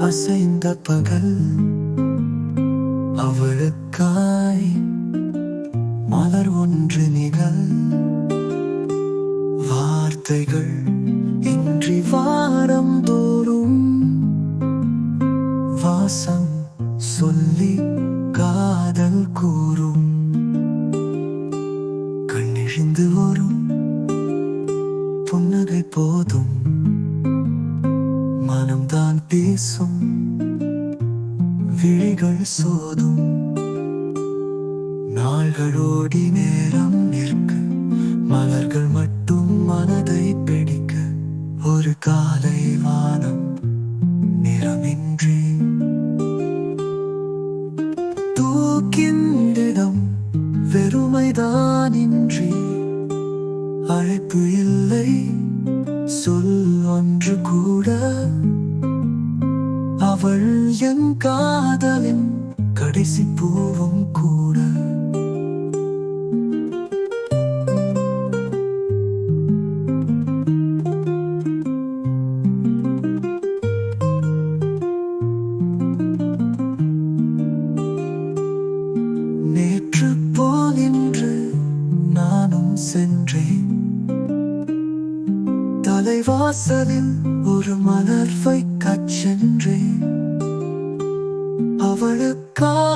அசைந்த பகல் அவளுக்காய் மலர் ஒன்று நிகழ் வார்த்தைகள் இன்றி வாரம் தோறும் வாசம் சொல்லி காதல் கூறும் கண்ணிழிந்து வரும் புன்னகை போதும் மனம்தான் பேசும் விழிகள் சோதும் நாள்களோடி நேரம் நிற்க மலர்கள் மட்டும் மனதை பிடிக்க ஒரு காலை வானம் நிறமின்றி தூக்கின்றிடம் வெறுமைதானின்றி அழைப்பு இல்லை சொல் ஒன்று கூட அவள் என் காதலின் கடைசி பூவும் கூட நேற்று போல் இன்று நானும் சென்றேன் தலைவாசலில் ஒரு மலர் வைக்கச் சென்றேன் அவளுக்காக